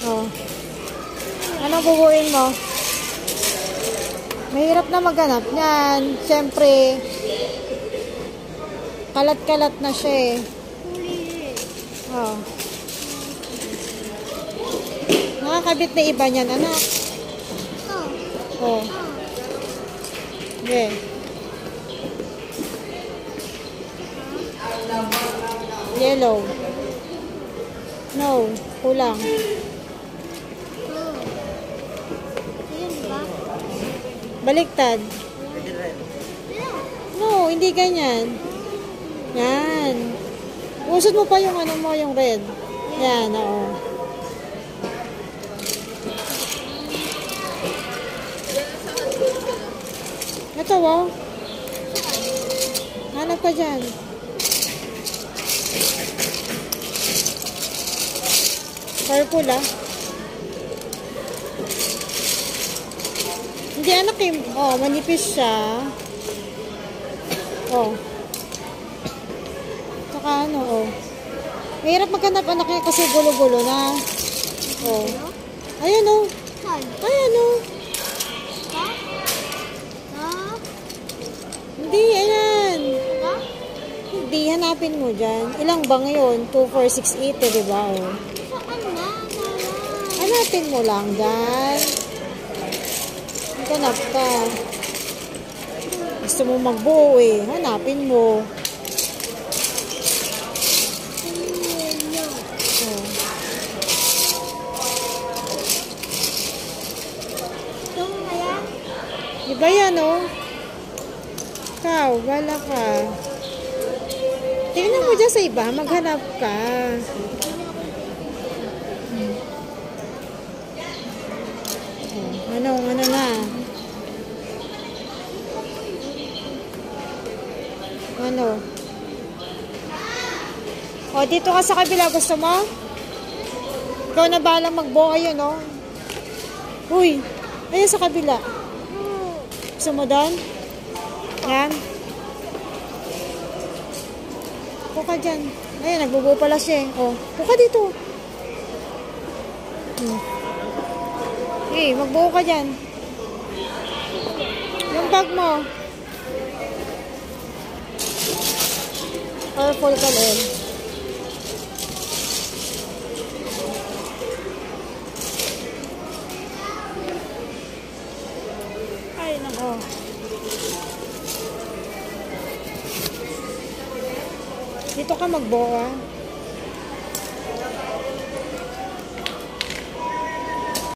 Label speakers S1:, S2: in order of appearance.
S1: Oh. Anong bubuin mo? Mahirap na maghanap niyan. Siyempre, kalat-kalat na siya eh. Oh. Nakakabit na iba niyan, anak. Oh. Okay. Yellow. No, kulang. Baliktad. No, hindi ganyan. Yan. Usod mo pa yung ano mo, yung red. Yan, oo. Ito, wow. Hanap ka dyan. Purple, ah. Hindi, anak eh. Oh, manipis siya. Oh. Saka ano, oh. Mahirap maghanap anak niya kasi gulo-gulo na. Oh. Ayan, oh. Ayan, oh. Hindi, ayan. Hindi, hanapin mo dyan. Ilang ba ngayon? 2, 4, 6, 8, eh, diba? Oh. Hanapin mo lang dyan. Hanap ka. Gusto mo magbuo eh. Hanapin mo. Oh. Iba yan, oh. Ikaw, wala ka. Tingnan mo dyan sa iba. Maghanap ka. Ano na? Ano? O, dito ka sa kabila. Gusto mo? Ikaw na balang magbuo. Ayun, o. Uy, ayun sa kabila. Gusto mo doon? Yan. Puka dyan. Ayun, nagbubuo pala siya. O, puka dito. Hey, magbuo ka dyan. Yung bag mo. Purple color. Ay, nako. Dito ka magbuo, ah.